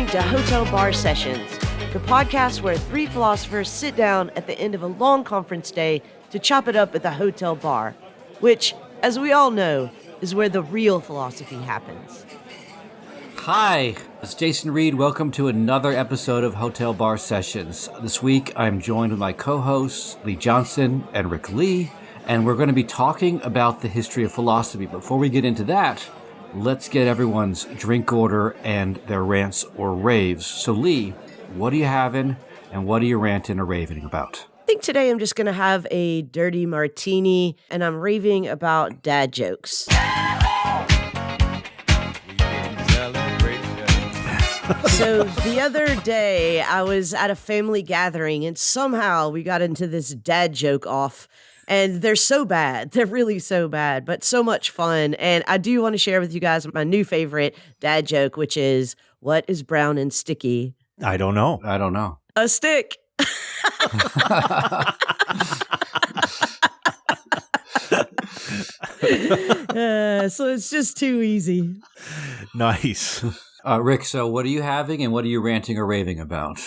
to Hotel Bar Sessions, the podcast where three philosophers sit down at the end of a long conference day to chop it up at the hotel bar, which, as we all know, is where the real philosophy happens. Hi, it's Jason Reed. Welcome to another episode of Hotel Bar Sessions. This week, I'm joined with my co-hosts, Lee Johnson and Rick Lee, and we're going to be talking about the history of philosophy. Before we get into that, let's get everyone's drink order and their rants or raves. So, Lee, what are you having, and what are you ranting or raving about? I think today I'm just going to have a dirty martini, and I'm raving about dad jokes. So the other day, I was at a family gathering, and somehow we got into this dad joke off. And they're so bad. They're really so bad, but so much fun. And I do want to share with you guys my new favorite dad joke, which is, what is brown and sticky? I don't know. A stick. So it's just too easy. Nice. Rick, so what are you having and what are you ranting or raving about?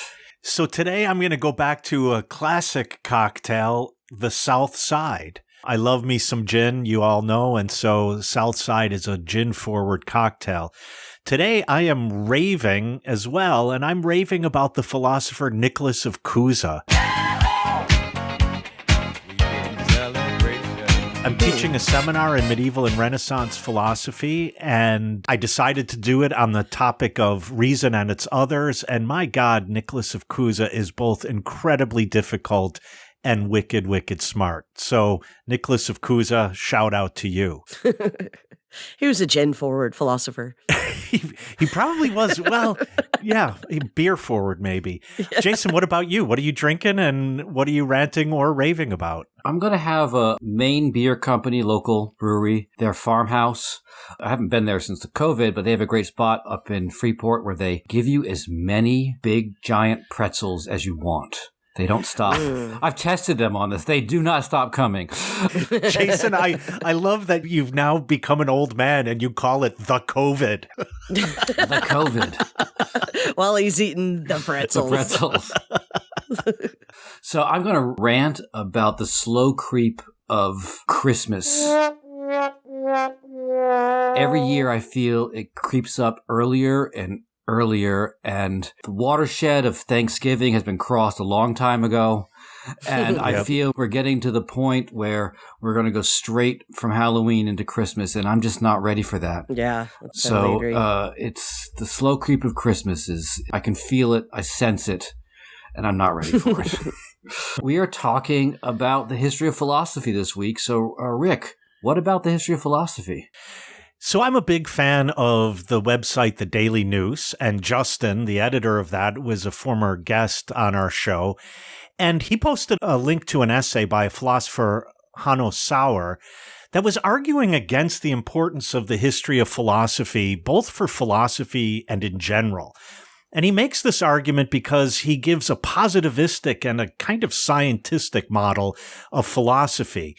So today I'm going to go back to a classic cocktail, the South Side. I love me some gin, you all know, and so South Side is a gin-forward cocktail. Today I am raving as well, and I'm raving about the philosopher Nicholas of Cusa. I'm teaching a seminar in medieval and Renaissance philosophy, and I decided to do it on the topic of reason and its others, and my God, Nicholas of Cusa is both incredibly difficult and wicked, wicked smart. So, Nicholas of Cusa, shout out to you. He was a gin-forward philosopher. He probably was. Well, yeah, beer forward maybe. Yeah. Jason, what about you? What are you drinking and what are you ranting or raving about? I'm going to have a Maine Beer Company, local brewery, their farmhouse. I haven't been there since the COVID, but they have a great spot up in Freeport where they give you as many big, giant pretzels as you want. They don't stop. I've tested them on this. They do not stop coming. Jason, I love that you've now become an old man and you call it the COVID. The COVID. While he's eating the pretzels. The pretzels. So I'm going to rant about the slow creep of Christmas. Every year I feel it creeps up earlier and earlier, and the watershed of Thanksgiving has been crossed a long time ago. And yep. I feel we're getting to the point where we're going to go straight from Halloween into Christmas, and I'm just not ready for that. Yeah. So it's the slow creep of Christmas. I can feel it, I sense it, and I'm not ready for it. We are talking about the history of philosophy this week. So, Rick, what about the history of philosophy? So I'm a big fan of the website The Daily News, and Justin, the editor of that, was a former guest on our show, and he posted a link to an essay by a philosopher, Hanno Sauer, that was arguing against the importance of the history of philosophy, both for philosophy and in general. And he makes this argument because he gives a positivistic and a kind of scientistic model of philosophy,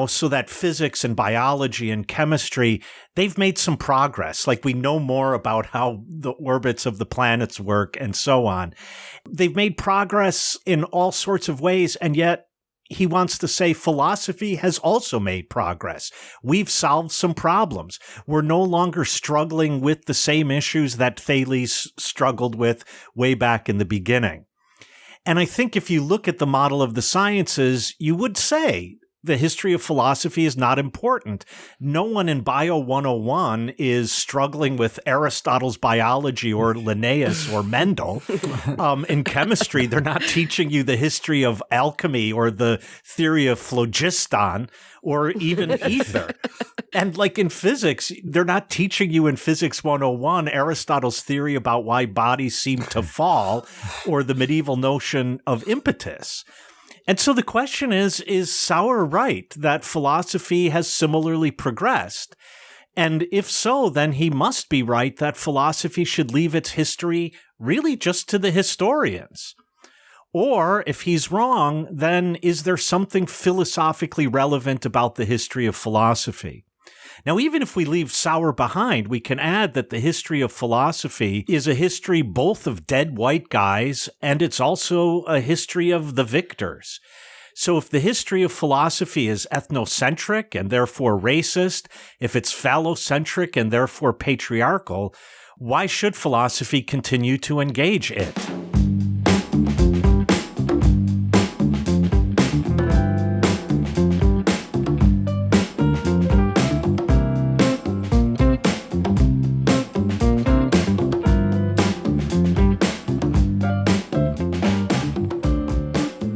so that physics and biology and chemistry, they've made some progress. Like we know more about how the orbits of the planets work and so on. They've made progress in all sorts of ways, and yet he wants to say philosophy has also made progress. We've solved some problems. We're no longer struggling with the same issues that Thales struggled with way back in the beginning. And I think if you look at the model of the sciences, you would say the history of philosophy is not important. No one in Bio 101 is struggling with Aristotle's biology or Linnaeus or Mendel. In chemistry, they're not teaching you the history of alchemy or the theory of phlogiston or even ether. And like in physics, they're not teaching you in Physics 101 Aristotle's theory about why bodies seem to fall or the medieval notion of impetus. And so the question is Sauer right that philosophy has similarly progressed? And if so, then he must be right that philosophy should leave its history really just to the historians. Or if he's wrong, then is there something philosophically relevant about the history of philosophy? Now, even if we leave Sauer behind, we can add that the history of philosophy is a history both of dead white guys, and it's also a history of the victors. So if the history of philosophy is ethno-centric and therefore racist, if it's phallo-centric and therefore patriarchal, why should philosophy continue to engage it?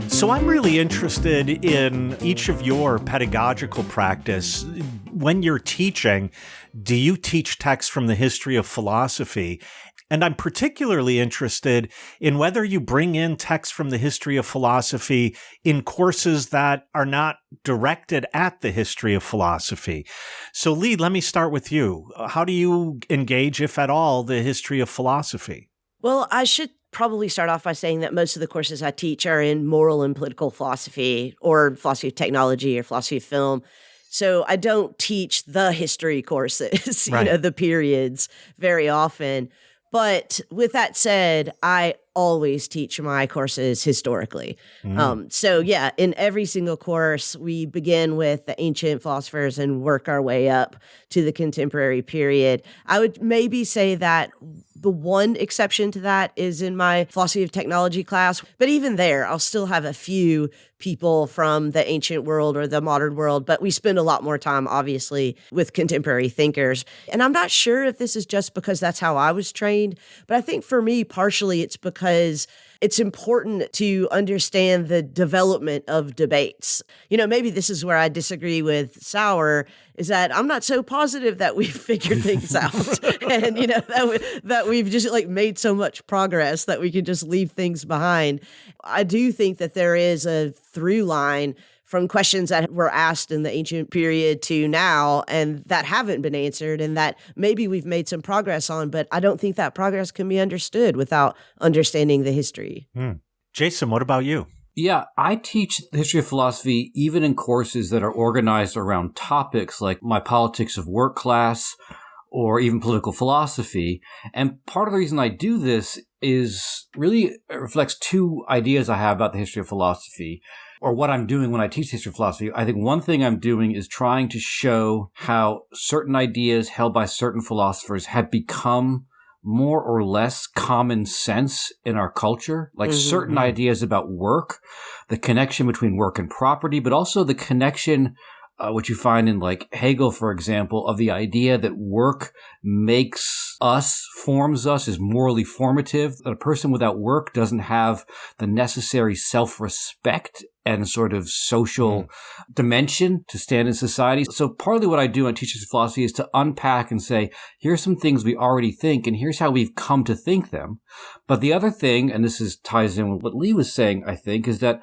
So I'm really interested in each of your pedagogical practice. When you're teaching, do you teach texts from the history of philosophy? And I'm particularly interested in whether you bring in texts from the history of philosophy in courses that are not directed at the history of philosophy. So Lee, let me start with you. How do you engage, if at all, the history of philosophy? Well, I should probably start off by saying that most of the courses I teach are in moral and political philosophy or philosophy of technology or philosophy of film. So I don't teach the history courses, Right. the periods very often. But with that said, I always teach my courses historically. So yeah, in every single course, we begin with the ancient philosophers and work our way up to the contemporary period. I would maybe say that the one exception to that is in my philosophy of technology class. But even there, I'll still have a few people from the ancient world or the modern world, but we spend a lot more time, obviously, with contemporary thinkers. And I'm not sure if this is just because that's how I was trained, but I think for me, partially it's because it's important to understand the development of debates. Maybe this is where I disagree with Sauer, is that I'm not so positive that we've figured things out and, that we've just made so much progress that we can just leave things behind. I do think that there is a through line from questions that were asked in the ancient period to now and that haven't been answered and that maybe we've made some progress on, but I don't think that progress can be understood without understanding the history. Jason, what about you? Yeah, I teach the history of philosophy even in courses that are organized around topics like my politics of work class or even political philosophy. And part of the reason I do this is really it reflects two ideas I have about the history of philosophy, or what I'm doing when I teach history of philosophy. I think one thing I'm doing is trying to show how certain ideas held by certain philosophers have become more or less common sense in our culture, like certain ideas about work, the connection between work and property, but also the connection which you find in like Hegel, for example, of the idea that work makes us, forms us, is morally formative, that a person without work doesn't have the necessary self-respect and sort of social dimension to stand in society. So partly what I do on Teachers of Philosophy is to unpack and say, here's some things we already think, and here's how we've come to think them. But the other thing, and ties in with what Lee was saying, I think, is that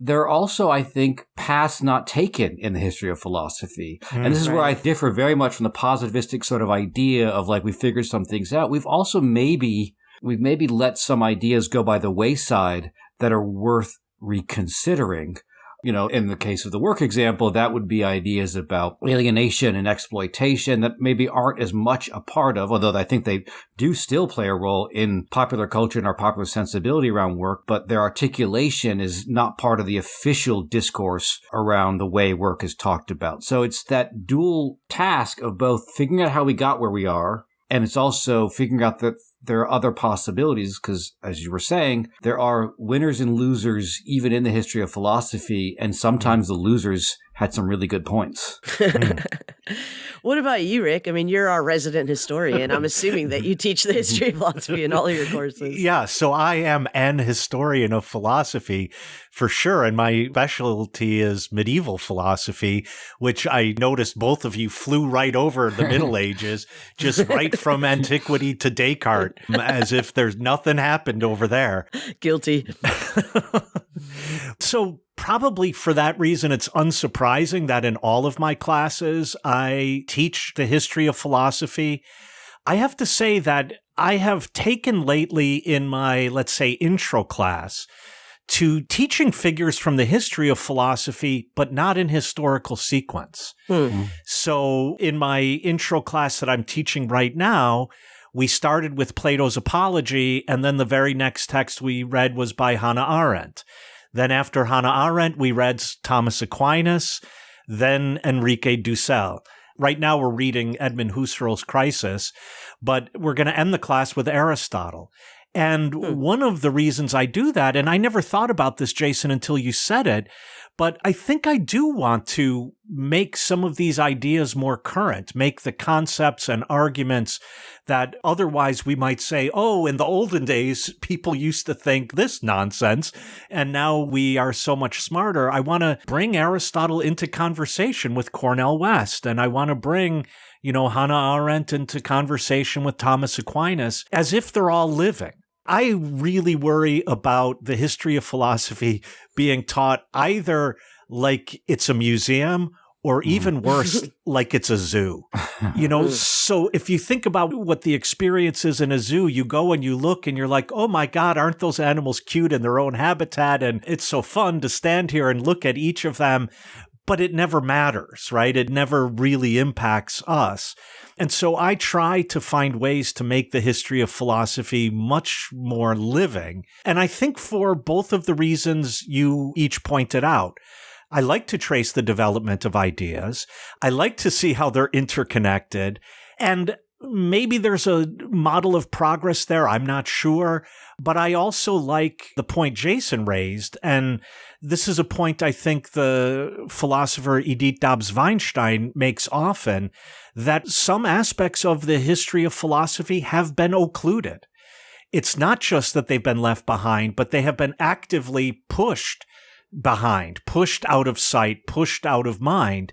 there are also, I think, paths not taken in the history of philosophy. And this is where I differ very much from the positivistic sort of idea of like we figured some things out. We've maybe let some ideas go by the wayside that are worth reconsidering. In the case of the work example, that would be ideas about alienation and exploitation that maybe aren't as much a part of, although I think they do still play a role in popular culture and our popular sensibility around work, but their articulation is not part of the official discourse around the way work is talked about. So it's that dual task of both figuring out how we got where we are, and it's also figuring out that there are other possibilities because, as you were saying, there are winners and losers even in the history of philosophy, and sometimes the losers had some really good points. What about you, Rick? I mean, you're our resident historian. I'm assuming that you teach the history of philosophy in all of your courses. Yeah, so I am an historian of philosophy for sure, and my specialty is medieval philosophy, which I noticed both of you flew right over the Middle Ages, just right from antiquity to Descartes, as if there's nothing happened over there. Guilty. So probably for that reason, it's unsurprising that in all of my classes, I teach the history of philosophy. I have to say that I have taken lately in my, let's say, intro class to teaching figures from the history of philosophy, but not in historical sequence. So in my intro class that I'm teaching right now, we started with Plato's Apology, and then the very next text we read was by Hannah Arendt. Then after Hannah Arendt, we read Thomas Aquinas, then Enrique Dussel. Right now we're reading Edmund Husserl's Crisis, but we're going to end the class with Aristotle. And one of the reasons I do that, and I never thought about this, Jason, until you said it, but I think I do want to make some of these ideas more current, make the concepts and arguments that otherwise we might say, oh, in the olden days, people used to think this nonsense, and now we are so much smarter. I want to bring Aristotle into conversation with Cornel West, and I want to bring Hannah Arendt into conversation with Thomas Aquinas, as if they're all living. I really worry about the history of philosophy being taught either like it's a museum or even worse, like it's a zoo. So if you think about what the experience is in a zoo, you go and you look and you're like, oh my God, aren't those animals cute in their own habitat? And it's so fun to stand here and look at each of them. But it never matters, right? It never really impacts us. And so I try to find ways to make the history of philosophy much more living. And I think for both of the reasons you each pointed out, I like to trace the development of ideas. I like to see how they're interconnected. And maybe there's a model of progress there. I'm not sure. But I also like the point Jason raised. And this is a point I think the philosopher Edith Dobbs-Weinstein makes often, that some aspects of the history of philosophy have been occluded. It's not just that they've been left behind, but they have been actively pushed behind, pushed out of sight, pushed out of mind.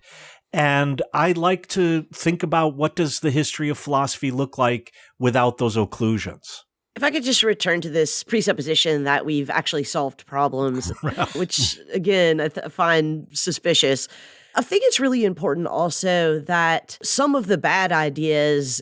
And I like to think about, what does the history of philosophy look like without those occlusions? If I could just return to this presupposition that we've actually solved problems, which, again, I find suspicious. I think it's really important also that some of the bad ideas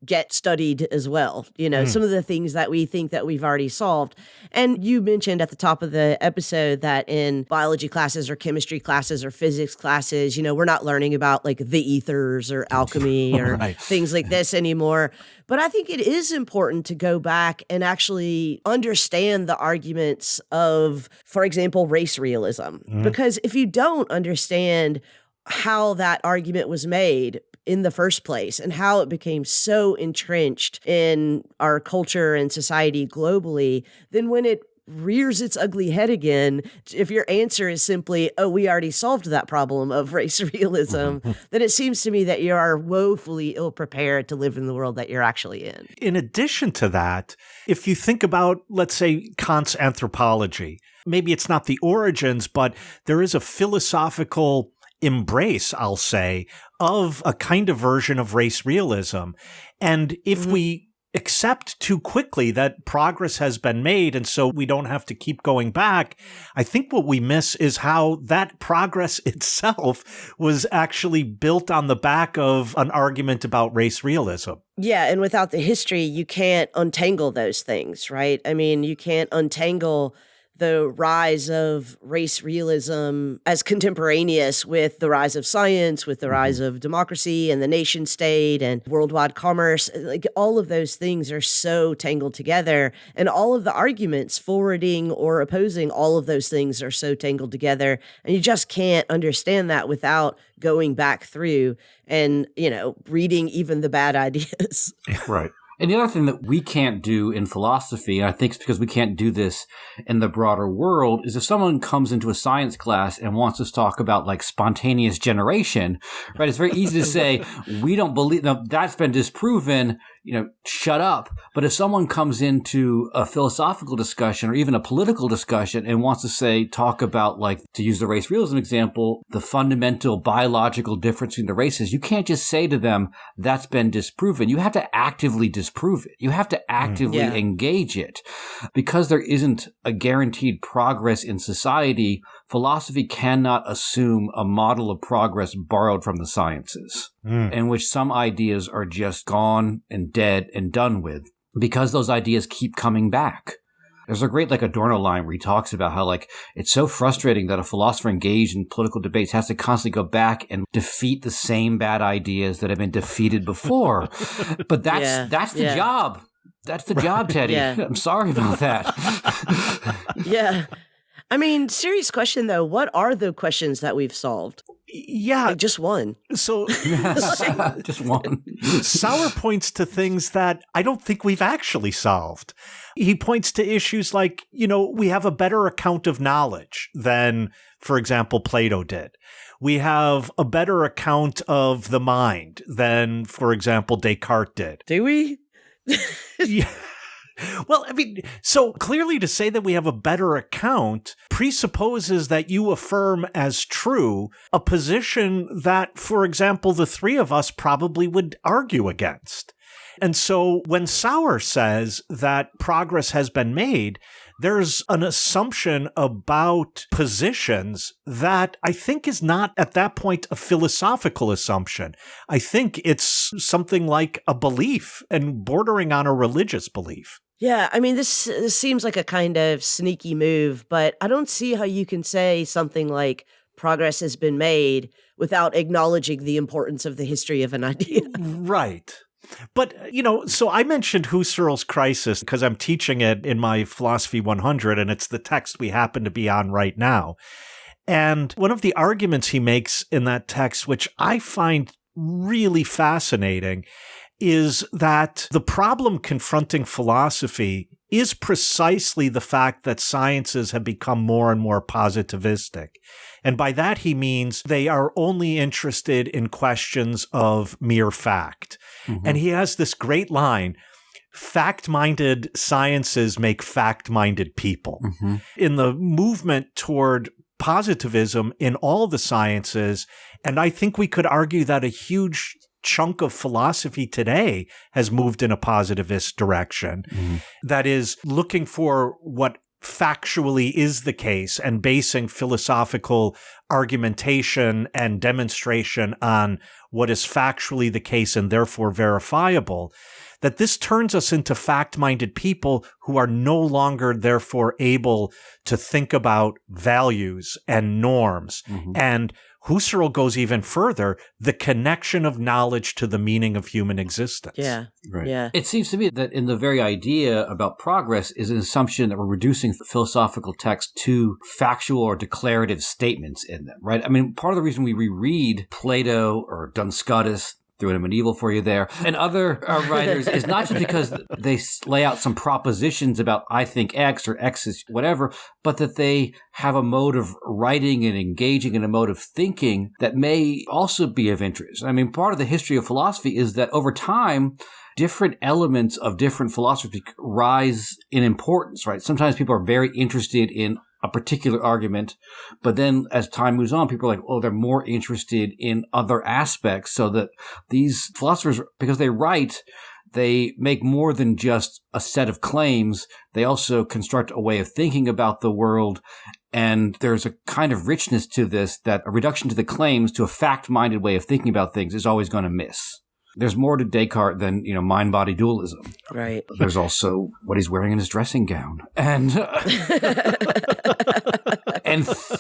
get studied as well. Some of the things that we think that we've already solved. And you mentioned at the top of the episode that in biology classes or chemistry classes or physics classes, we're not learning about like the ethers or alchemy or things like this anymore. But I think it is important to go back and actually understand the arguments of, for example, race realism. Because if you don't understand how that argument was made in the first place and how it became so entrenched in our culture and society globally, then when it rears its ugly head again, if your answer is simply, oh, we already solved that problem of race realism, then it seems to me that you are woefully ill-prepared to live in the world that you're actually in. In addition to that, if you think about, let's say, Kant's anthropology, maybe it's not the origins, but there is a philosophical embrace, I'll say, of a kind of version of race realism. And if we accept too quickly that progress has been made, and so we don't have to keep going back, I think what we miss is how that progress itself was actually built on the back of an argument about race realism. Yeah, and without the history, you can't untangle those things, right? I mean, you can't untangle the rise of race realism as contemporaneous with the rise of science, with the rise of democracy and the nation state and worldwide commerce. Like, all of those things are so tangled together, and all of the arguments forwarding or opposing all of those things are so tangled together. And you just can't understand that without going back through and, reading even the bad ideas. Right. And the other thing that we can't do in philosophy, and I think it's because we can't do this in the broader world, is if someone comes into a science class and wants us to talk about like spontaneous generation, right? It's very easy to say, we don't believe, now that's been disproven, shut up. But if someone comes into a philosophical discussion or even a political discussion and wants to talk about, like, to use the race realism example, the fundamental biological difference between the races, you can't just say to them, that's been disproven. You have to actively disprove it. You have to actively engage it. Because there isn't a guaranteed progress in society, philosophy cannot assume a model of progress borrowed from the sciences, in which some ideas are just gone and dead and done with, because those ideas keep coming back. There's a great Adorno line where he talks about how it's so frustrating that a philosopher engaged in political debates has to constantly go back and defeat the same bad ideas that have been defeated before. But that's the job. That's the job, Teddy. Yeah. I'm sorry about that. Yeah. I mean, serious question, though. What are the questions that we've solved? Yeah. Just one. So just one. Sauer points to things that I don't think we've actually solved. He points to issues like, we have a better account of knowledge than, for example, Plato did. We have a better account of the mind than, for example, Descartes did. Do we? Yeah. Well, I mean, so clearly to say that we have a better account presupposes that you affirm as true a position that, for example, the three of us probably would argue against. And so when Sauer says that progress has been made, there's an assumption about positions that I think is not at that point a philosophical assumption. I think it's something like a belief and bordering on a religious belief. Yeah, I mean, this seems like a kind of sneaky move, but I don't see how you can say something like progress has been made without acknowledging the importance of the history of an idea. Right. But, so I mentioned Husserl's Crisis because I'm teaching it in my Philosophy 100, and it's the text we happen to be on right now. And one of the arguments he makes in that text, which I find really fascinating, is that the problem confronting philosophy is precisely the fact that sciences have become more and more positivistic. And by that, he means they are only interested in questions of mere fact. Mm-hmm. And he has this great line, fact-minded sciences make fact-minded people. Mm-hmm. In the movement toward positivism in all the sciences, and I think we could argue that a huge chunk of philosophy today has moved in a positivist direction. Mm-hmm. That is looking for what factually is the case and basing philosophical argumentation and demonstration on what is factually the case and therefore verifiable, that this turns us into fact-minded people who are no longer therefore able to think about values and norms. Mm-hmm. And Husserl goes even further, the connection of knowledge to the meaning of human existence. Yeah. Right. Yeah. It seems to me that in the very idea about progress is an assumption that we're reducing philosophical text to factual or declarative statements in them, right? I mean, part of the reason we reread Plato or Duns Scotus, threw in a medieval for you there, and other writers is not just because they lay out some propositions about I think X or X is whatever, but that they have a mode of writing and engaging in a mode of thinking that may also be of interest. I mean, part of the history of philosophy is that over time, different elements of different philosophy rise in importance, right? Sometimes people are very interested in a particular argument, but then as time moves on, people are like, oh, they're more interested in other aspects, so that these philosophers, because they write, they make more than just a set of claims. They also construct a way of thinking about the world. And there's a kind of richness to this that a reduction to the claims to a fact-minded way of thinking about things is always going to miss. There's more to Descartes than, mind-body dualism. Right. There's also what he's wearing in his dressing gown. And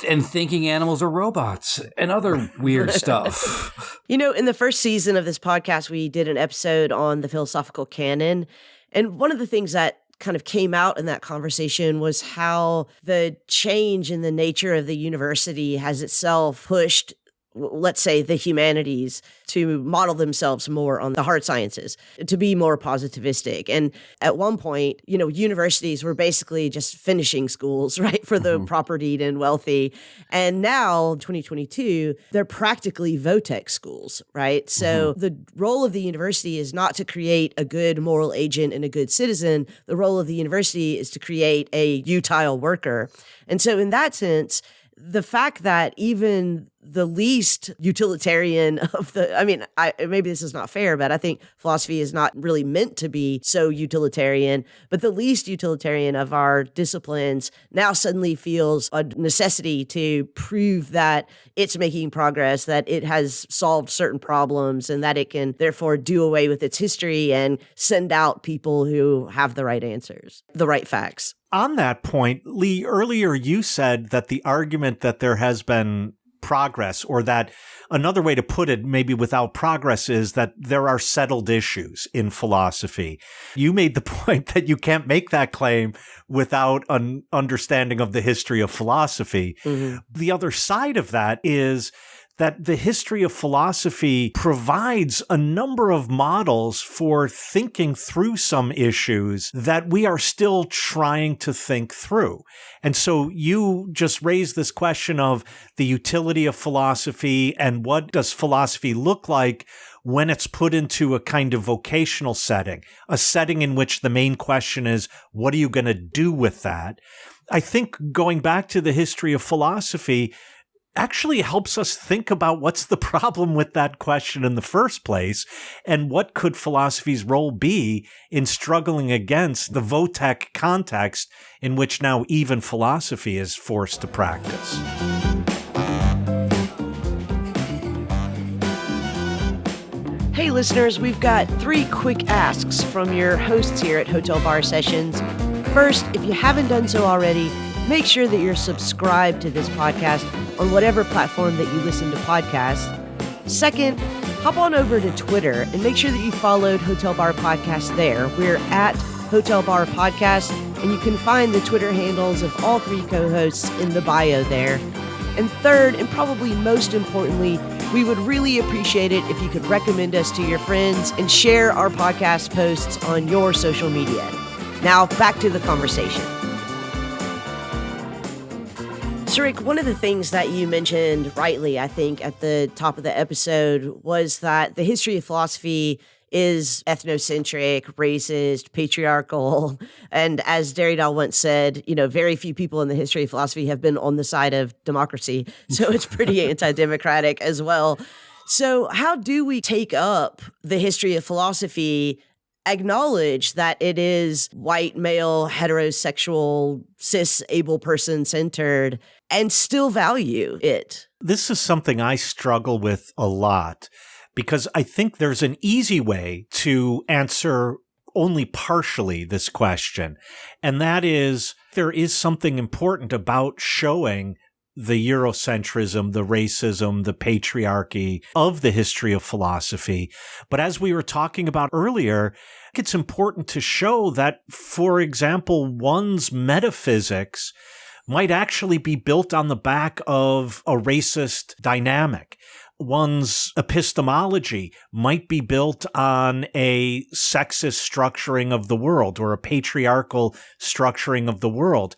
and thinking animals are robots and other weird stuff. In the first season of this podcast, we did an episode on the philosophical canon. And one of the things that kind of came out in that conversation was how the change in the nature of the university has itself pushed, let's say, the humanities to model themselves more on the hard sciences, to be more positivistic. And at one point, universities were basically just finishing schools, right, for the propertied and wealthy. And now, 2022, they're practically Votech schools, right? So the role of the university is not to create a good moral agent and a good citizen. The role of the university is to create a utile worker. And so in that sense, the fact that even the least utilitarian of maybe this is not fair, but I think philosophy is not really meant to be so utilitarian, but the least utilitarian of our disciplines now suddenly feels a necessity to prove that it's making progress, that it has solved certain problems, and that it can therefore do away with its history and send out people who have the right answers, the right facts. On that point, Lee, earlier you said that the argument that there has been progress, or that another way to put it, maybe without progress, is that there are settled issues in philosophy. You made the point that you can't make that claim without an understanding of the history of philosophy. Mm-hmm. The other side of that is that the history of philosophy provides a number of models for thinking through some issues that we are still trying to think through. And so you just raised this question of the utility of philosophy and what does philosophy look like when it's put into a kind of vocational setting, a setting in which the main question is, what are you going to do with that? I think going back to the history of philosophy actually helps us think about what's the problem with that question in the first place, and what could philosophy's role be in struggling against the vo-tech context in which now even philosophy is forced to practice. Hey listeners, we've got 3 quick asks from your hosts here at Hotel Bar Sessions. First, if you haven't done so already, make sure that you're subscribed to this podcast on whatever platform that you listen to podcasts. Second, hop on over to Twitter and make sure that you followed Hotel Bar Podcast there. We're at Hotel Bar Podcast, and you can find the Twitter handles of all 3 co-hosts in the bio there. And third, and probably most importantly, we would really appreciate it if you could recommend us to your friends and share our podcast posts on your social media. Now, back to the conversation. So, Rick, one of the things that you mentioned rightly, I think, at the top of the episode was that the history of philosophy is ethno-centric, racist, patriarchal. And as Derrida once said, very few people in the history of philosophy have been on the side of democracy. So it's pretty anti-democratic as well. So how do we take up the history of philosophy, acknowledge that it is white, male, heterosexual, cis, able person centered, and still value it? This is something I struggle with a lot, because I think there's an easy way to answer only partially this question. And that is, there is something important about showing the Eurocentrism, the racism, the patriarchy of the history of philosophy. But as we were talking about earlier, it's important to show that, for example, one's metaphysics might actually be built on the back of a racist dynamic. One's epistemology might be built on a sexist structuring of the world or a patriarchal structuring of the world.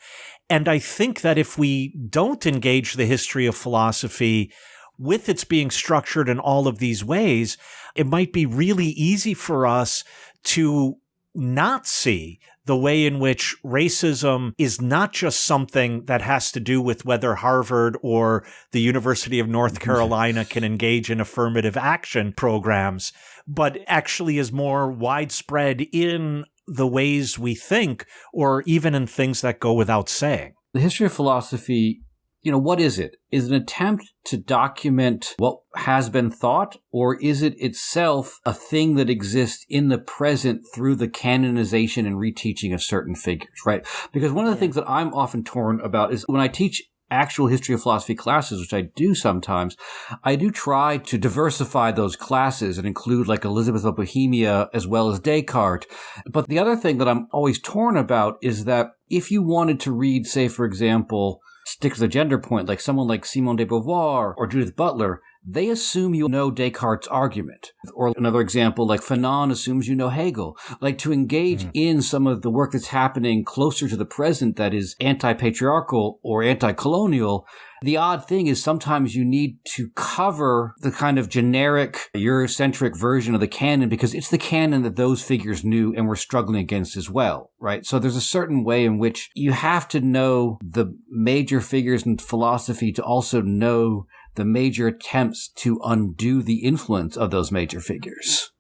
And I think that if we don't engage the history of philosophy with its being structured in all of these ways, it might be really easy for us to not see the way in which racism is not just something that has to do with whether Harvard or the University of North Carolina can engage in affirmative action programs, but actually is more widespread in the ways we think, or even in things that go without saying. The history of philosophy, what is it? Is it an attempt to document what has been thought, or is it itself a thing that exists in the present through the canonization and reteaching of certain figures, right? Because one of the things that I'm often torn about is when I teach actual history of philosophy classes, which I do sometimes, I do try to diversify those classes and include like Elizabeth of Bohemia as well as Descartes. But the other thing that I'm always torn about is that if you wanted to read, say, for example, stick to the gender point, like someone like Simone de Beauvoir or Judith Butler, they assume you know Descartes' argument. Or another example, like Fanon assumes you know Hegel. Like to engage in some of the work that's happening closer to the present that is anti-patriarchal or anti-colonial, the odd thing is sometimes you need to cover the kind of generic Eurocentric version of the canon because it's the canon that those figures knew and were struggling against as well, right? So there's a certain way in which you have to know the major figures in philosophy to also know the major attempts to undo the influence of those major figures?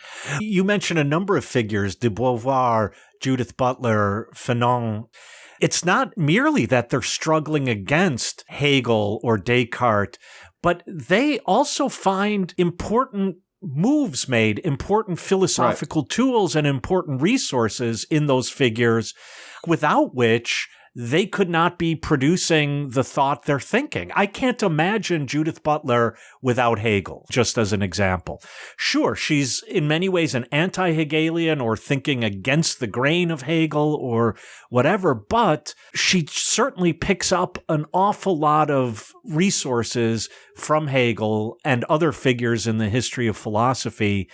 You mentioned a number of figures, de Beauvoir, Judith Butler, Fanon. It's not merely that they're struggling against Hegel or Descartes, but they also find important moves made, important philosophical tools and important resources in those figures, without which they could not be producing the thought they're thinking. I can't imagine Judith Butler without Hegel, just as an example. Sure, she's in many ways an anti-Hegelian or thinking against the grain of Hegel or whatever, but she certainly picks up an awful lot of resources from Hegel and other figures in the history of philosophy.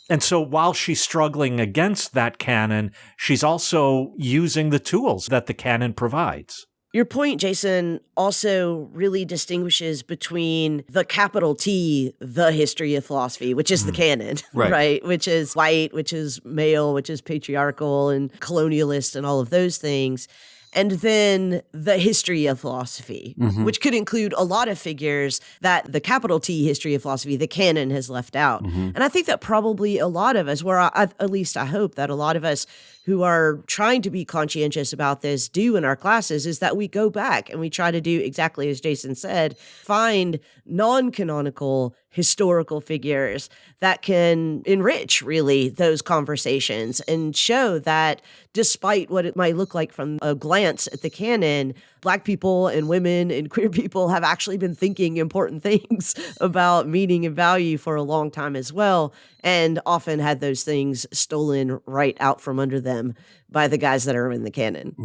And so while she's struggling against that canon, she's also using the tools that the canon provides. Your point, Jason, also really distinguishes between the capital T, the history of philosophy, which is the canon, right? Which is white, which is male, which is patriarchal and colonialist and all of those things. And then the history of philosophy, which could include a lot of figures that the capital T history of philosophy, the canon, has left out. And I think that probably a lot of us, at least I hope that a lot of us who are trying to be conscientious about this do in our classes, is that we go back and we try to do exactly as Jason said, find non-canonical historical figures that can enrich really those conversations and show that despite what it might look like from a glance at the canon, Black people and women and queer people have actually been thinking important things about meaning and value for a long time as well, and often had those things stolen right out from under them by the guys that are in the canon.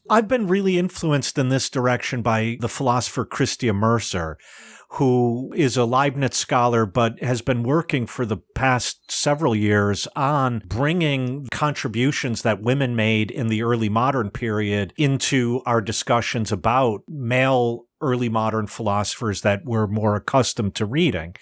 I've been really influenced in this direction by the philosopher Christia Mercer, who is a Leibniz scholar, but has been working for the past several years on bringing contributions that women made in the early modern period into our discussions about male early modern philosophers that we're more accustomed to reading.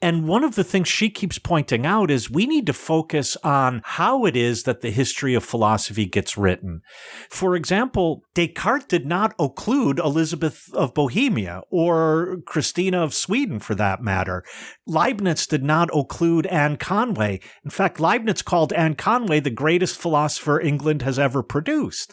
And one of the things she keeps pointing out is we need to focus on how it is that the history of philosophy gets written. For example, Descartes did not occlude Elizabeth of Bohemia or Christina of Sweden, for that matter. Leibniz did not occlude Anne Conway. In fact, Leibniz called Anne Conway the greatest philosopher England has ever produced.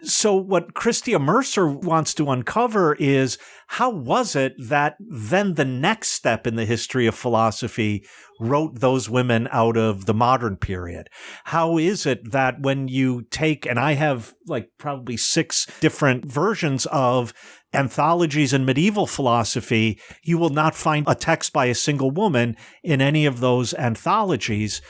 So what Christia Mercer wants to uncover is, how was it that then the next step in the history of philosophy wrote those women out of the modern period? How is it that when you take, and I have like probably 6 different versions of anthologies in medieval philosophy, you will not find a text by a single woman in any of those anthologies.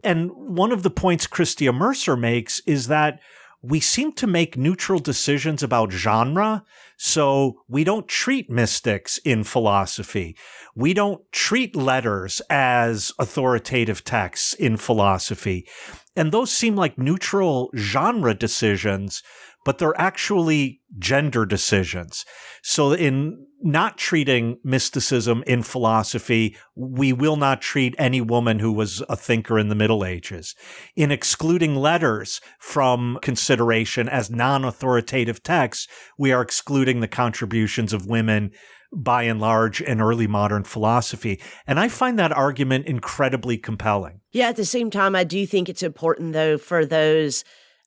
And one of the points Christia Mercer makes is that we seem to make neutral decisions about genre. So we don't treat mystics in philosophy. We don't treat letters as authoritative texts in philosophy. And those seem like neutral genre decisions, but they're actually gender decisions. So in not treating mysticism in philosophy, we will not treat any woman who was a thinker in the Middle Ages. In excluding letters from consideration as non-authoritative texts, we are excluding the contributions of women by and large in early modern philosophy. And I find that argument incredibly compelling. Yeah, at the same time, I do think it's important, though, for those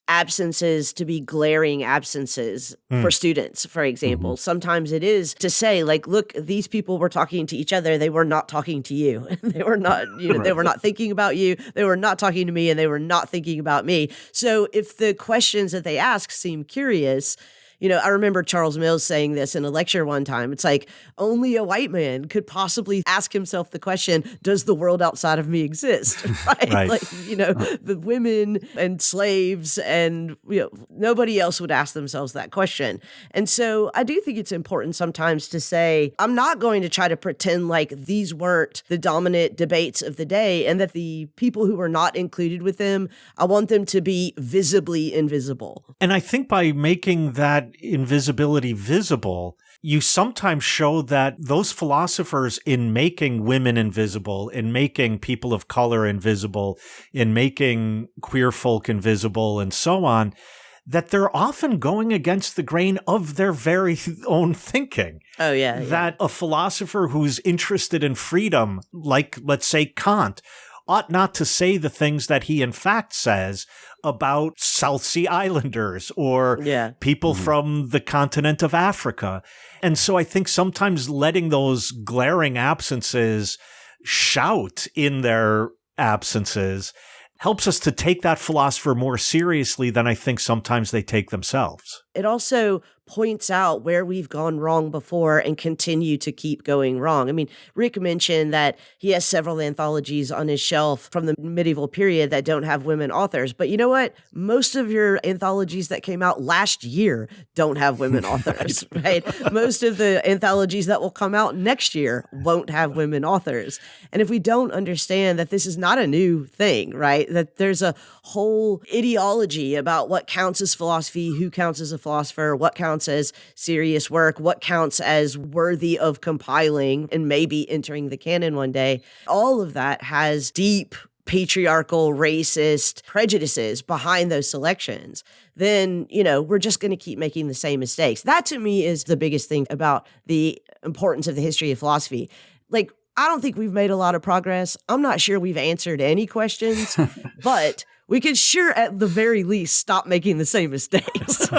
absences to be glaring absences for students, for example. Sometimes it is to say, like, look, these people were talking to each other. They were not talking to you. They were not, they were not thinking about you. They were not talking to me, and they were not thinking about me. So if the questions that they ask seem curious, I remember Charles Mills saying this in a lecture one time. It's like, only a white man could possibly ask himself the question, does the world outside of me exist? Right? Like, the women and slaves and, nobody else would ask themselves that question. And so I do think it's important sometimes to say, I'm not going to try to pretend like these weren't the dominant debates of the day, and that the people who were not included with them, I want them to be visibly invisible. And I think by making that invisibility visible, you sometimes show that those philosophers, in making women invisible, in making people of color invisible, in making queer folk invisible, and so on, that they're often going against the grain of their very own thinking. Oh, yeah. That a philosopher who's interested in freedom, like, let's say, Kant, ought not to say the things that he in fact says about South Sea Islanders or people from the continent of Africa. And so I think sometimes letting those glaring absences shout in their absences helps us to take that philosopher more seriously than I think sometimes they take themselves. It also points out where we've gone wrong before and continue to keep going wrong. I mean, Rick mentioned that he has several anthologies on his shelf from the medieval period that don't have women authors. But you know what? Most of your anthologies that came out last year don't have women authors, right? Most of the anthologies that will come out next year won't have women authors. And if we don't understand that this is not a new thing, right? That there's a whole ideology about what counts as philosophy, who counts as a philosopher, what counts as serious work, what counts as worthy of compiling and maybe entering the canon one day. All of that has deep patriarchal, racist prejudices behind those selections. Then, we're just going to keep making the same mistakes. That to me is the biggest thing about the importance of the history of philosophy. Like, I don't think we've made a lot of progress. I'm not sure we've answered any questions, but we could sure at the very least stop making the same mistakes.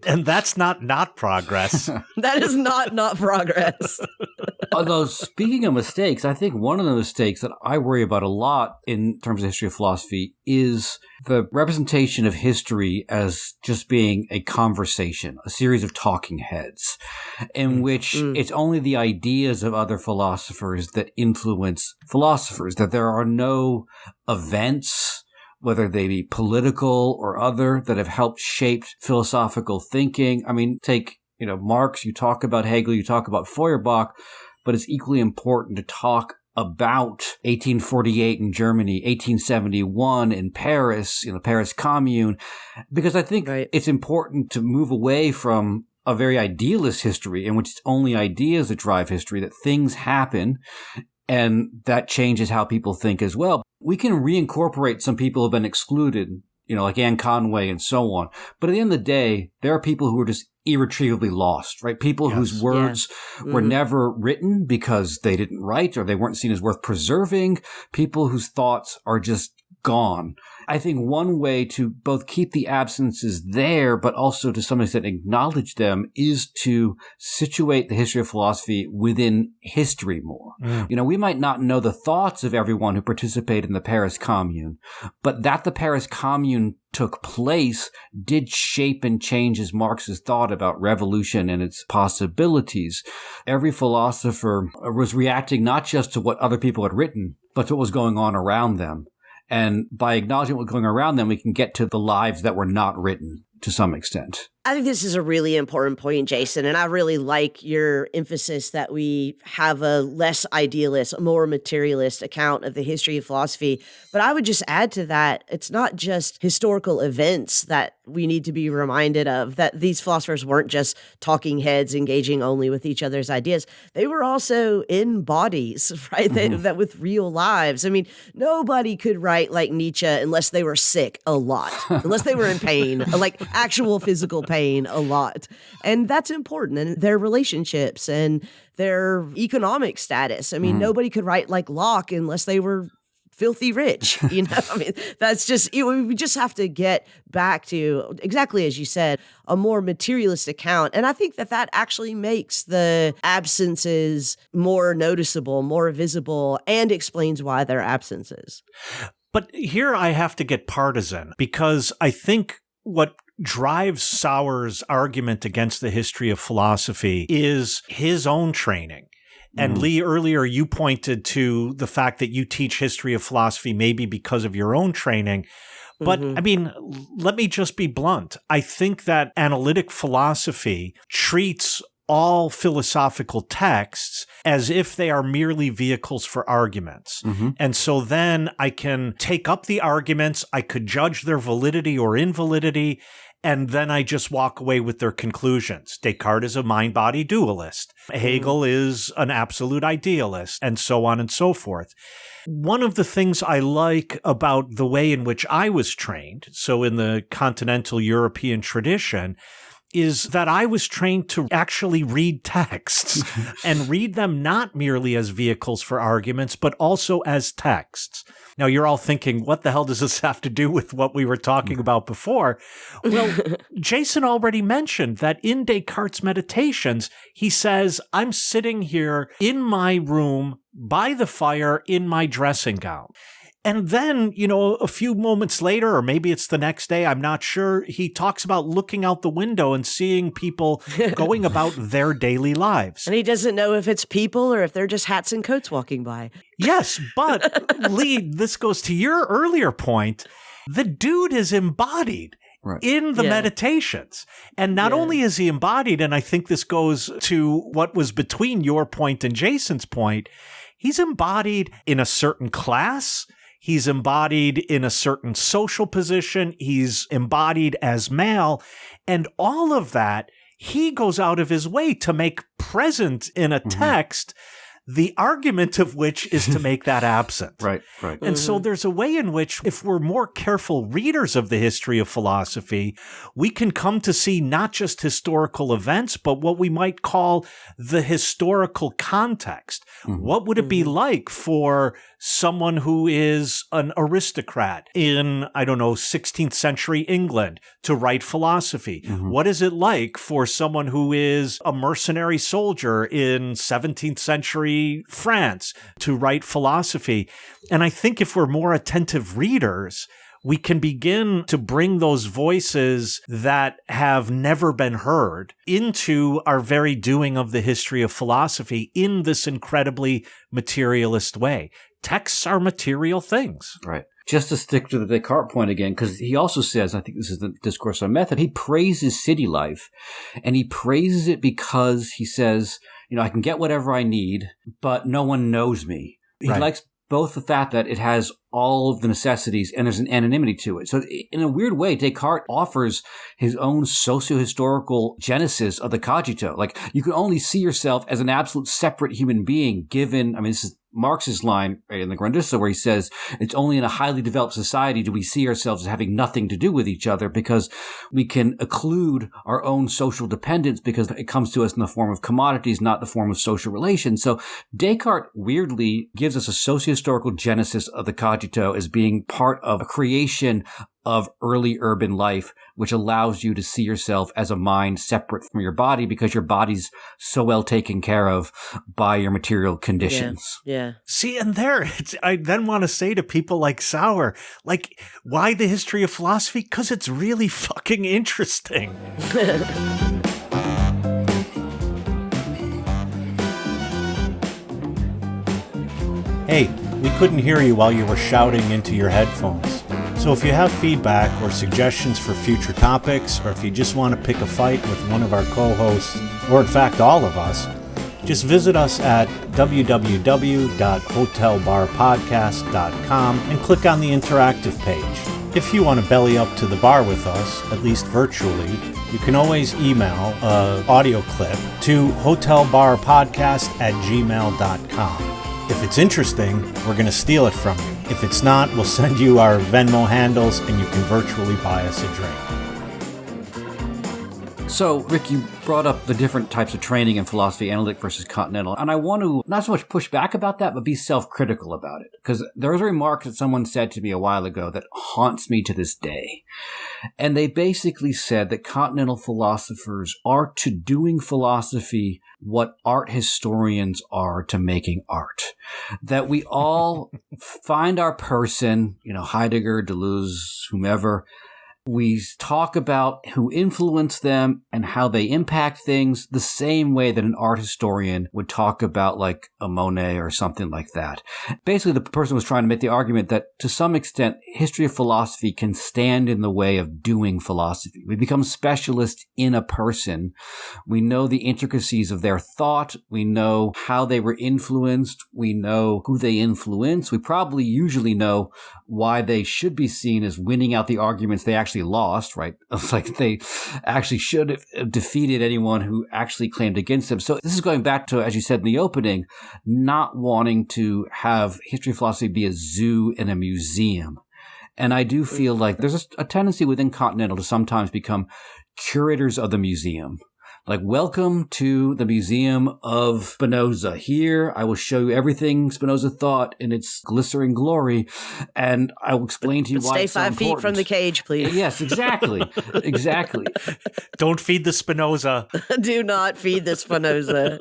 And that's not progress. That is not progress. Although, speaking of mistakes, I think one of the mistakes that I worry about a lot in terms of history of philosophy is the representation of history as just being a conversation, a series of talking heads, in which it's only the ideas of other philosophers that influence philosophers, that there are no events, whether they be political or other, that have helped shape philosophical thinking. I mean, take, Marx, you talk about Hegel, you talk about Feuerbach, but it's equally important to talk about 1848 in Germany, 1871 in Paris, the Paris Commune, because I think it's important to move away from a very idealist history in which it's only ideas that drive history, that things happen, and that changes how people think as well. We can reincorporate some people who have been excluded, like Anne Conway and so on. But at the end of the day, there are people who are just irretrievably lost, right? People whose words were never written because they didn't write or they weren't seen as worth preserving. People whose thoughts are just gone. I think one way to both keep the absences there, but also to some extent acknowledge them, is to situate the history of philosophy within history more. We might not know the thoughts of everyone who participated in the Paris Commune, but that the Paris Commune took place did shape and change as Marx's thought about revolution and its possibilities. Every philosopher was reacting not just to what other people had written, but to what was going on around them. And by acknowledging what's going around them, we can get to the lives that were not written to some extent. I think this is a really important point, Jason, and I really like your emphasis that we have a less idealist, a more materialist account of the history of philosophy. But I would just add to that, it's not just historical events that we need to be reminded of, that these philosophers weren't just talking heads engaging only with each other's ideas. They were also in bodies, right? That with real lives. I mean, nobody could write like Nietzsche unless they were sick a lot, unless they were in pain, like actual physical pain a lot. And that's important. And their relationships and their economic status. I mean, nobody could write like Locke unless they were filthy rich, I mean, that's just, we just have to get back to, exactly as you said, a more materialist account. And I think that actually makes the absences more noticeable, more visible, and explains why they're absences. But here I have to get partisan, because I think what drives Sauer's argument against the history of philosophy is his own training. And Lee, earlier you pointed to the fact that you teach history of philosophy maybe because of your own training. But I mean, let me just be blunt. I think that analytic philosophy treats all philosophical texts as if they are merely vehicles for arguments. And so then I can take up the arguments, I could judge their validity or invalidity, And then I just walk away with their conclusions. Descartes is a mind-body dualist. Hegel is an absolute idealist, and so on and so forth. One of the things I like about the way in which I was trained, so in the continental European tradition, is that I was trained to actually read texts and read them not merely as vehicles for arguments, but also as texts. Now, you're all thinking, what the hell does this have to do with what we were talking about before? Well, Jason already mentioned that in Descartes' Meditations, he says, I'm sitting here in my room by the fire in my dressing gown. And then, a few moments later, or maybe it's the next day, I'm not sure, he talks about looking out the window and seeing people going about their daily lives. And he doesn't know if it's people or if they're just hats and coats walking by. Yes, but Lee, this goes to your earlier point. The dude is embodied. Right. In the meditations. And not only is he embodied, and I think this goes to what was between your point and Jason's point, he's embodied in a certain class. He's embodied in a certain social position. He's embodied as male. And all of that, he goes out of his way to make present in a text, the argument of which is to make that absent. Right. And so there's a way in which, if we're more careful readers of the history of philosophy, we can come to see not just historical events, but what we might call the historical context. What would it be like for someone who is an aristocrat in, 16th century England to write philosophy? What is it like for someone who is a mercenary soldier in 17th century France to write philosophy? And I think if we're more attentive readers, we can begin to bring those voices that have never been heard into our very doing of the history of philosophy in this incredibly materialist way. Texts are material things. Right. Just to stick to the Descartes point again, because he also says, I think this is the Discourse on Method, he praises city life, and he praises it because he says, I can get whatever I need, but no one knows me. He likes both the fact that it has all of the necessities and there's an anonymity to it. So in a weird way, Descartes offers his own socio-historical genesis of the cogito. Like, you can only see yourself as an absolute separate human being given, this is Marx's line in the Grundrisse where he says, it's only in a highly developed society do we see ourselves as having nothing to do with each other because we can occlude our own social dependence because it comes to us in the form of commodities, not the form of social relations. So Descartes weirdly gives us a socio-historical genesis of the cogito as being part of a creation of early urban life, which allows you to see yourself as a mind separate from your body because your body's so well taken care of by your material conditions. Yeah. See, and I then want to say to people like Sauer, why the history of philosophy? Because it's really fucking interesting. Hey, we couldn't hear you while you were shouting into your headphones. So if you have feedback or suggestions for future topics, or if you just want to pick a fight with one of our co-hosts, or in fact all of us, just visit us at www.hotelbarpodcast.com and click on the interactive page. If you want to belly up to the bar with us, at least virtually, you can always email an audio clip to hotelbarpodcast@gmail.com. If it's interesting, we're going to steal it from you. If it's not, we'll send you our Venmo handles and you can virtually buy us a drink. So, Rick, you brought up the different types of training in philosophy, analytic versus continental. And I want to not so much push back about that, but be self-critical about it. Because there was a remark that someone said to me a while ago that haunts me to this day. And they basically said that continental philosophers are to doing philosophy what art historians are to making art. That we all find our person, Heidegger, Deleuze, whomever. We talk about who influenced them and how they impact things the same way that an art historian would talk about like a Monet or something like that. Basically, the person was trying to make the argument that to some extent, history of philosophy can stand in the way of doing philosophy. We become specialists in a person. We know the intricacies of their thought. We know how they were influenced. We know who they influence. We probably usually know why they should be seen as winning out the arguments they actually actually lost, right? Like they actually should have defeated anyone who actually claimed against them. So this is going back to, as you said in the opening, not wanting to have history of philosophy be a zoo and a museum. And I do feel like there's a tendency within Continental to sometimes become curators of the museum. Like, welcome to the Museum of Spinoza. Here, I will show you everything Spinoza thought in its glittering glory, and I will explain to you why it's so important. Stay 5 feet from the cage, please. Yes, exactly. Exactly. Don't feed the Spinoza. Do not feed the Spinoza.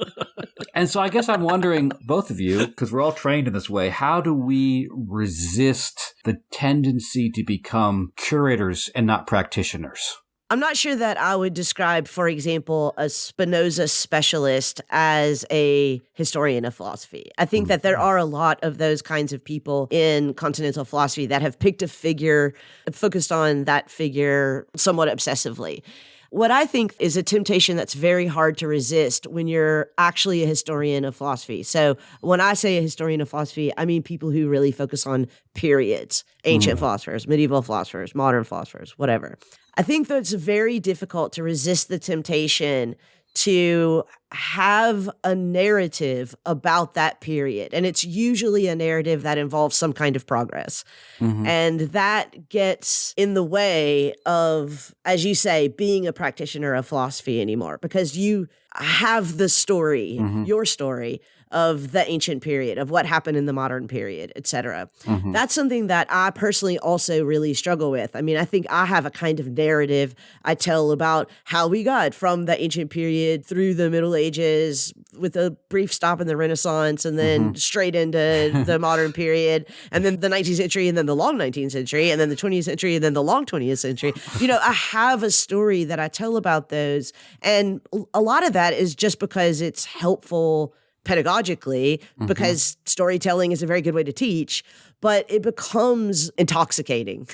And so I guess I'm wondering, both of you, because we're all trained in this way, how do we resist the tendency to become curators and not practitioners? I'm not sure that I would describe, for example, a Spinoza specialist as a historian of philosophy. I think that there are a lot of those kinds of people in continental philosophy that have picked a figure, focused on that figure somewhat obsessively. What I think is a temptation that's very hard to resist when you're actually a historian of philosophy. So when I say a historian of philosophy, I mean people who really focus on periods, ancient philosophers, medieval philosophers, modern philosophers, whatever. I think that it's very difficult to resist the temptation to have a narrative about that period. And it's usually a narrative that involves some kind of progress. And that gets in the way of, as you say, being a practitioner of philosophy anymore, because you have the story, your story of the ancient period, of what happened in the modern period, et cetera. That's something that I personally also really struggle with. I mean, I think I have a kind of narrative I tell about how we got from the ancient period through the Middle Ages with a brief stop in the Renaissance and then straight into the modern period and then the 19th century and then the long 19th century and then the 20th century and then the long 20th century. You know, I have a story that I tell about those. And a lot of that is just because it's helpful pedagogically, because storytelling is a very good way to teach, but it becomes intoxicating.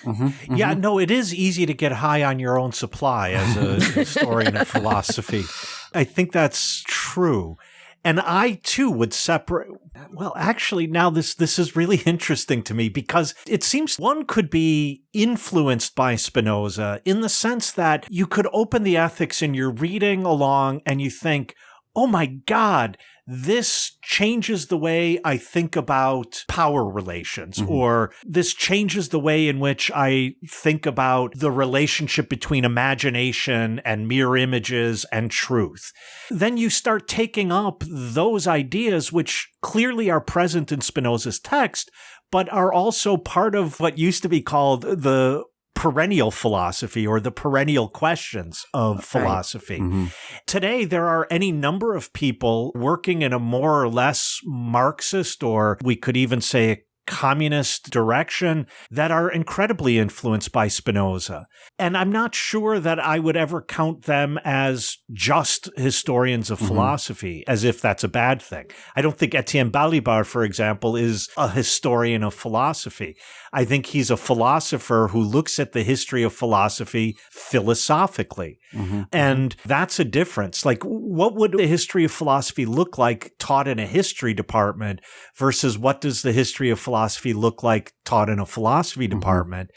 Yeah, no, it is easy to get high on your own supply as a historian of philosophy. I think that's true. And I, too, would separate. Well, actually, now this is really interesting to me because it seems one could be influenced by Spinoza in the sense that you could open the Ethics and you're reading along and you think, oh my God, this changes the way I think about power relations, or this changes the way in which I think about the relationship between imagination and mirror images and truth. Then you start taking up those ideas, which clearly are present in Spinoza's text, but are also part of what used to be called the perennial philosophy or the perennial questions of philosophy. Today, there are any number of people working in a more or less Marxist, or we could even say communist direction, that are incredibly influenced by Spinoza. And I'm not sure that I would ever count them as just historians of philosophy, as if that's a bad thing. I don't think Etienne Balibar, for example, is a historian of philosophy. I think he's a philosopher who looks at the history of philosophy philosophically. And that's a difference. Like, what would the history of philosophy look like taught in a history department versus what does the history of philosophy look like taught in a philosophy department?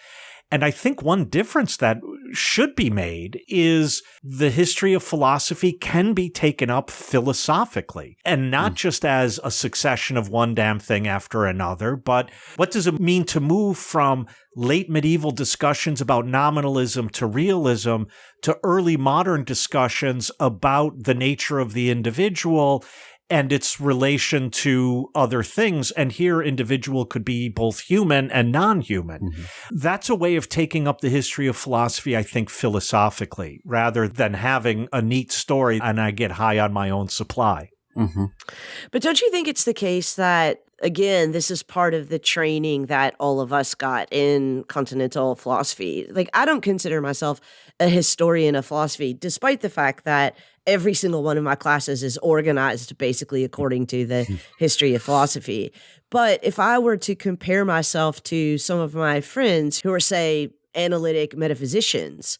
And I think one difference that should be made is the history of philosophy can be taken up philosophically and not just as a succession of one damn thing after another, but what does it mean to move from late medieval discussions about nominalism to realism to early modern discussions about the nature of the individual and its relation to other things. And here, individual could be both human and non-human. That's a way of taking up the history of philosophy, I think, philosophically, rather than having a neat story and I get high on my own supply. But don't you think it's the case that, again, this is part of the training that all of us got in continental philosophy? Like, I don't consider myself a historian of philosophy, despite the fact that every single one of my classes is organized basically according to the history of philosophy. But if I were to compare myself to some of my friends who are, say, analytic metaphysicians,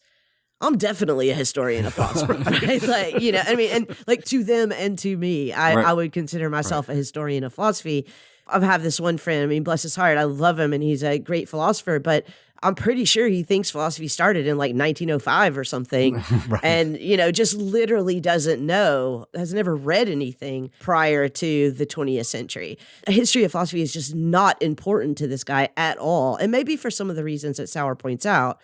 I'm definitely a historian of philosophy, right? Like, you know, I mean, and like to them and to me, I would consider myself a historian of philosophy. I have this one friend, I mean, bless his heart, I love him and he's a great philosopher, but I'm pretty sure he thinks philosophy started in like 1905 or something. Right. And, just literally doesn't know, has never read anything prior to the 20th century. A history of philosophy is just not important to this guy at all. And maybe for some of the reasons that Sauer points out,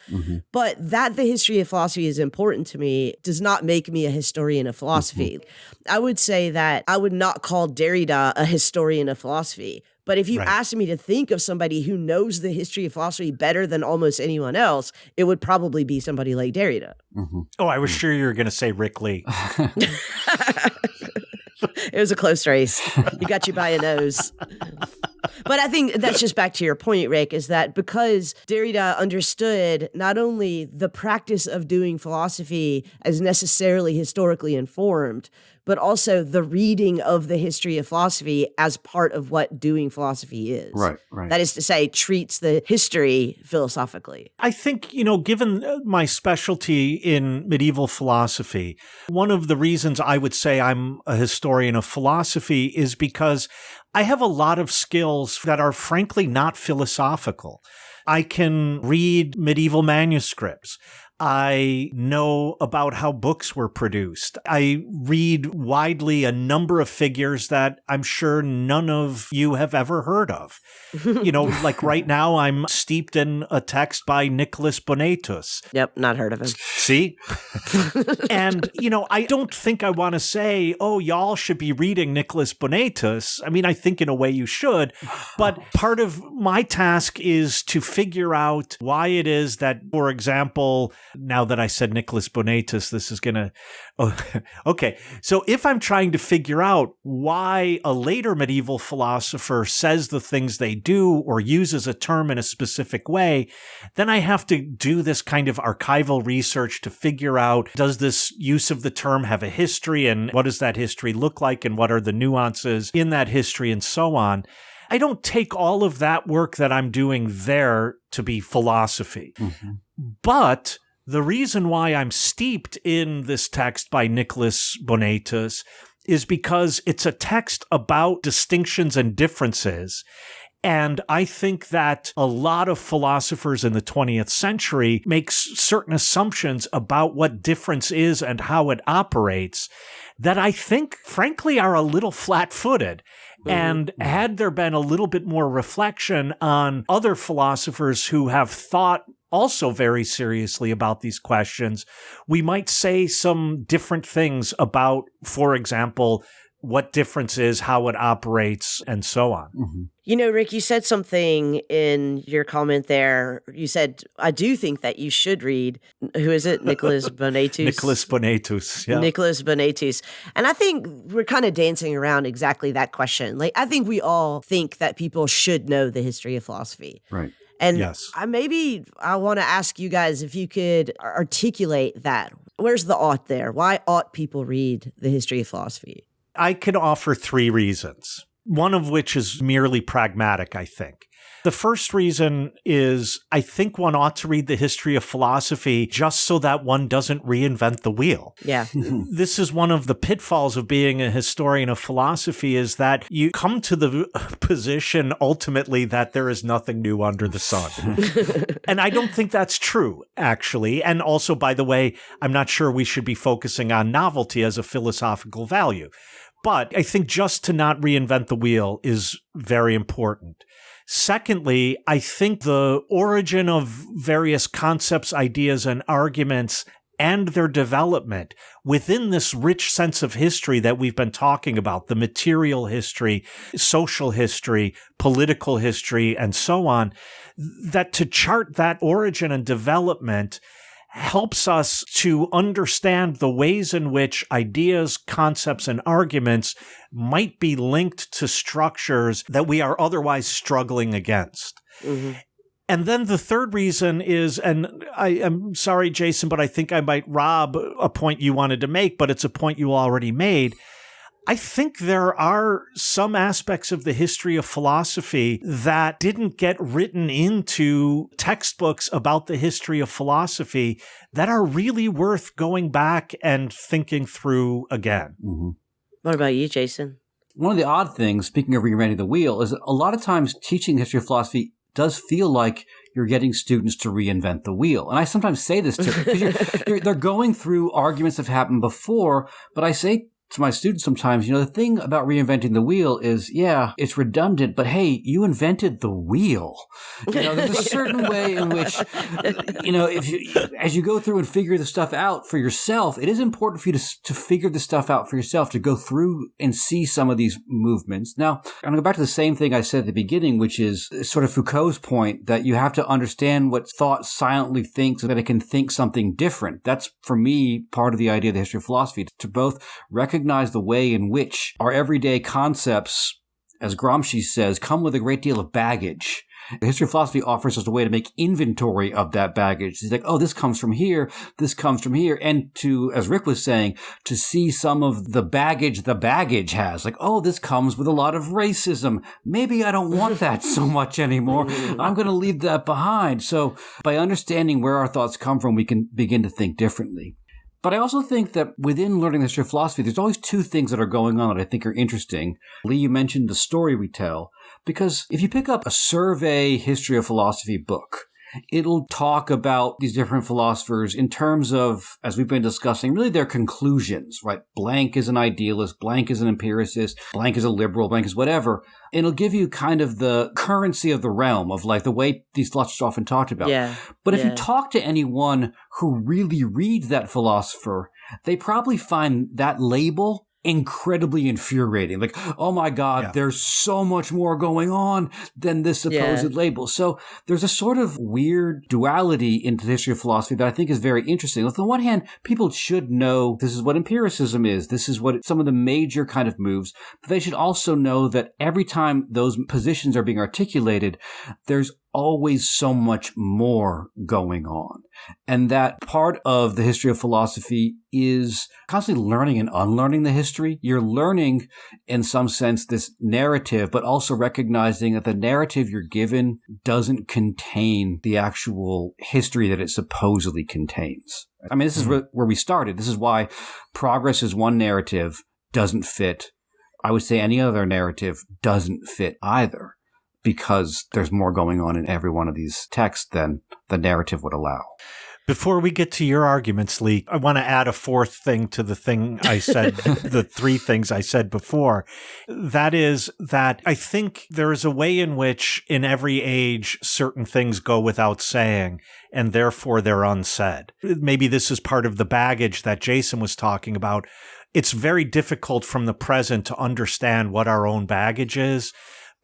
but that the history of philosophy is important to me does not make me a historian of philosophy. I would say that I would not call Derrida a historian of philosophy. But if you asked me to think of somebody who knows the history of philosophy better than almost anyone else, it would probably be somebody like Derrida. Oh, I was sure you were going to say Rick Lee. It was a close race. He got you by a nose. But I think that's just back to your point, Rick, is that because Derrida understood not only the practice of doing philosophy as necessarily historically informed, but also the reading of the history of philosophy as part of what doing philosophy is. Right. That is to say, treats the history philosophically. I think, given my specialty in medieval philosophy, one of the reasons I would say I'm a historian of philosophy is because I have a lot of skills that are frankly not philosophical. I can read medieval manuscripts. I know about how books were produced. I read widely a number of figures that I'm sure none of you have ever heard of. Like right now, I'm steeped in a text by Nicholas Bonetus. Yep, not heard of him. See? And, I don't think I want to say, oh, y'all should be reading Nicholas Bonetus. I mean, I think in a way you should. But part of my task is to figure out why it is that, for example, now that I said Nicholas Bonetus, this is going to... Oh, okay. So if I'm trying to figure out why a later medieval philosopher says the things they do or uses a term in a specific way, then I have to do this kind of archival research to figure out, does this use of the term have a history, and what does that history look like, and what are the nuances in that history, and so on. I don't take all of that work that I'm doing there to be philosophy. But the reason why I'm steeped in this text by Nicholas Bonetus is because it's a text about distinctions and differences. And I think that a lot of philosophers in the 20th century make certain assumptions about what difference is and how it operates that I think, frankly, are a little flat-footed. And had there been a little bit more reflection on other philosophers who have thought also very seriously about these questions, we might say some different things about, for example, what difference is, how it operates, and so on. Rick, you said something in your comment there. You said, I do think that you should read, who is it? Nicholas Bonetus? Nicholas Bonetus, yeah. Nicholas Bonetus. And I think we're kind of dancing around exactly that question. Like, I think we all think that people should know the history of philosophy. Right. And yes. I want to ask you guys if you could articulate that. Where's the ought there? Why ought people read the history of philosophy? I can offer 3 reasons, one of which is merely pragmatic, I think. The first reason is I think one ought to read the history of philosophy just so that one doesn't reinvent the wheel. Yeah. This is one of the pitfalls of being a historian of philosophy, is that you come to the position ultimately that there is nothing new under the sun. And I don't think that's true, actually. And also, by the way, I'm not sure we should be focusing on novelty as a philosophical value. But I think just to not reinvent the wheel is very important. Secondly, I think the origin of various concepts, ideas, and arguments and their development within this rich sense of history that we've been talking about, the material history, social history, political history, and so on, that to chart that origin and development helps us to understand the ways in which ideas, concepts, and arguments might be linked to structures that we are otherwise struggling against. And then the third reason is, and I am sorry, Jason, but I think I might rob a point you wanted to make, but it's a point you already made. I think there are some aspects of the history of philosophy that didn't get written into textbooks about the history of philosophy that are really worth going back and thinking through again. What about you, Jason? One of the odd things, speaking of reinventing the wheel, is that a lot of times teaching the history of philosophy does feel like you're getting students to reinvent the wheel. And I sometimes say this to them because they're going through arguments that have happened before, but I say to my students sometimes, the thing about reinventing the wheel is, yeah, it's redundant, but hey, you invented the wheel. There's a certain way in which, as you go through and figure the stuff out for yourself, it is important for you to figure the stuff out for yourself, to go through and see some of these movements. Now, I'm going to go back to the same thing I said at the beginning, which is sort of Foucault's point that you have to understand what thought silently thinks so that it can think something different. That's, for me, part of the idea of the history of philosophy, to both recognize the way in which our everyday concepts, as Gramsci says, come with a great deal of baggage. The history of philosophy offers us a way to make inventory of that baggage. It's like, oh, this comes from here, this comes from here. And to, as Rick was saying, to see some of the baggage has. Like, oh, this comes with a lot of racism. Maybe I don't want that so much anymore. I'm going to leave that behind. So by understanding where our thoughts come from, we can begin to think differently. But I also think that within learning the history of philosophy, there's always two things that are going on that I think are interesting. Lee, you mentioned the story we tell, because if you pick up a survey history of philosophy book, it'll talk about these different philosophers in terms of, as we've been discussing, really their conclusions, right? Blank is an idealist, blank is an empiricist, blank is a liberal, blank is whatever. And it'll give you kind of the currency of the realm of like the way these philosophers are often talked about. Yeah. But if you talk to anyone who really reads that philosopher, they probably find that label incredibly infuriating. Like, oh my God, there's so much more going on than this supposed label. So there's a sort of weird duality into the history of philosophy that I think is very interesting. On the one hand, people should know this is what empiricism is. This is what some of the major kind of moves. But they should also know that every time those positions are being articulated, there's always so much more going on. And that part of the history of philosophy is constantly learning and unlearning the history. You're learning, in some sense, this narrative, but also recognizing that the narrative you're given doesn't contain the actual history that it supposedly contains. I mean, this is where we started. This is why progress is one narrative, doesn't fit. I would say any other narrative doesn't fit either, because there's more going on in every one of these texts than the narrative would allow. Before we get to your arguments, Lee, I want to add a fourth thing to the thing I said, the three things I said before. That is that I think there is a way in which in every age certain things go without saying, and therefore they're unsaid. Maybe this is part of the baggage that Jason was talking about. It's very difficult from the present to understand what our own baggage is,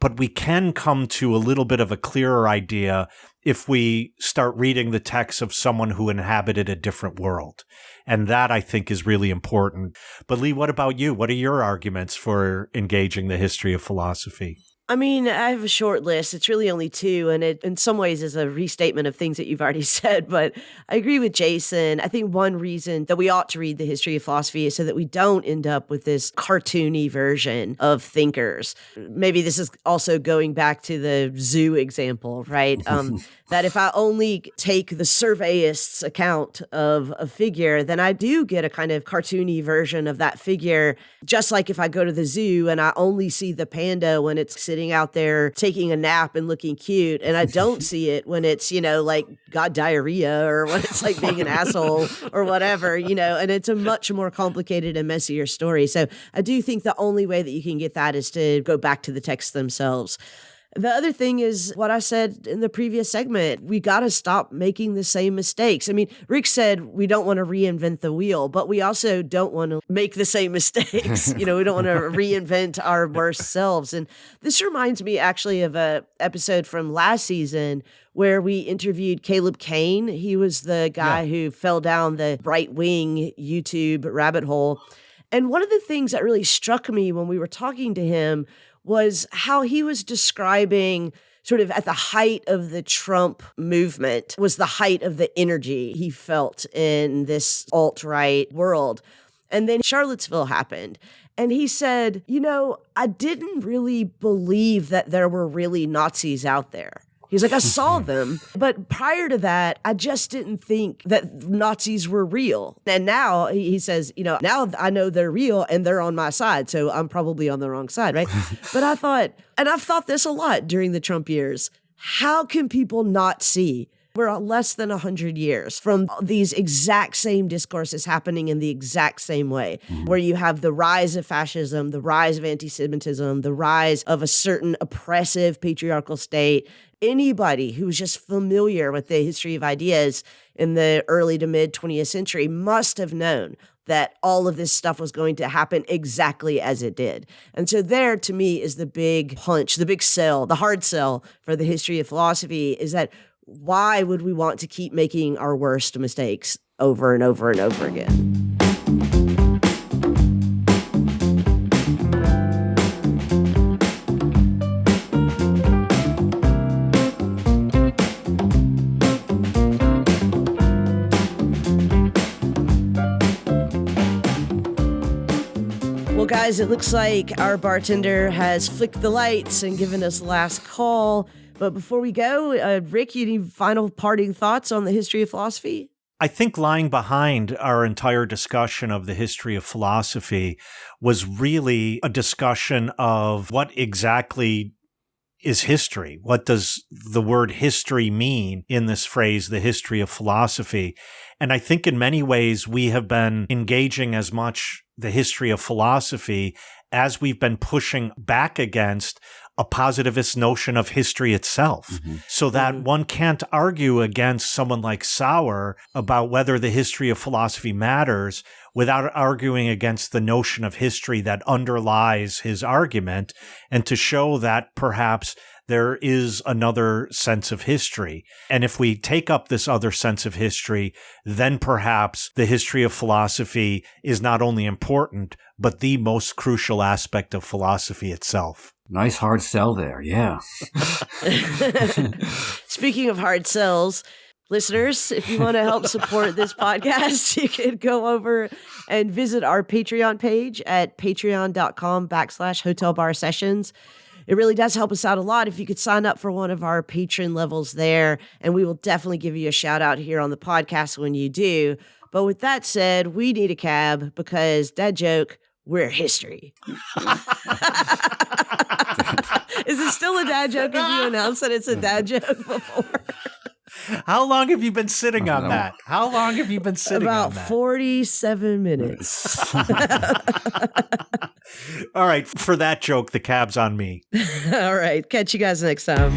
but we can come to a little bit of a clearer idea if we start reading the texts of someone who inhabited a different world. And that, I think, is really important. But Lee, what about you? What are your arguments for engaging the history of philosophy? I mean, I have a short list. It's really only two, and it in some ways is a restatement of things that you've already said, but I agree with Jason. I think one reason that we ought to read the history of philosophy is so that we don't end up with this cartoony version of thinkers. Maybe this is also going back to the zoo example, right? That if I only take the surveyist's account of a figure, then I do get a kind of cartoony version of that figure. Just like if I go to the zoo and I only see the panda when it's sitting out there taking a nap and looking cute, and I don't see it when it's, like got diarrhea or when it's like being an asshole or whatever, and it's a much more complicated and messier story. So I do think the only way that you can get that is to go back to the texts themselves. The other thing is what I said in the previous segment. We got to stop making the same mistakes. I mean, Rick said we don't want to reinvent the wheel, but we also don't want to make the same mistakes. We don't want to reinvent our worst selves. And this reminds me actually of a episode from last season where we interviewed Caleb Kane. He was the guy who fell down the right-wing YouTube rabbit hole. And one of the things that really struck me when we were talking to him was how he was describing sort of at the height of the Trump movement was the height of the energy he felt in this alt-right world. And then Charlottesville happened. And he said, I didn't really believe that there were really Nazis out there. He's like, I saw them, but prior to that, I just didn't think that Nazis were real. And now he says, now I know they're real and they're on my side, so I'm probably on the wrong side, right? But I thought, and I've thought this a lot during the Trump years, how can people not see? We're less than 100 years from these exact same discourses happening in the exact same way, where you have the rise of fascism, the rise of anti-Semitism, the rise of a certain oppressive patriarchal state. Anybody who's just familiar with the history of ideas in the early to mid 20th century must have known that all of this stuff was going to happen exactly as it did. And so there, to me, is the big punch, the big sell, the hard sell for the history of philosophy, is that why would we want to keep making our worst mistakes over and over and over again? Well, guys, it looks like our bartender has flicked the lights and given us last call. But before we go, Rick, you need final parting thoughts on the history of philosophy? I think lying behind our entire discussion of the history of philosophy was really a discussion of what exactly is history. What does the word history mean in this phrase, the history of philosophy? And I think in many ways we have been engaging as much the history of philosophy as we've been pushing back against a positivist notion of history itself, so that one can't argue against someone like Sauer about whether the history of philosophy matters without arguing against the notion of history that underlies his argument, and to show that perhaps there is another sense of history. And if we take up this other sense of history, then perhaps the history of philosophy is not only important, but the most crucial aspect of philosophy itself. Nice hard sell there, yeah. Speaking of hard sells, listeners, if you want to help support this podcast, you can go over and visit our Patreon page at patreon.com/hotelbarsessions. It really does help us out a lot if you could sign up for one of our patron levels there, and we will definitely give you a shout out here on the podcast when you do. But with that said, we need a cab because, dad joke, we're history. Is it still a dad joke if you announce that it's a dad joke before? How long have you been sitting on that? How long have you been sitting on that? About 47 minutes. All right, for that joke, the cab's on me. All right, catch you guys next time.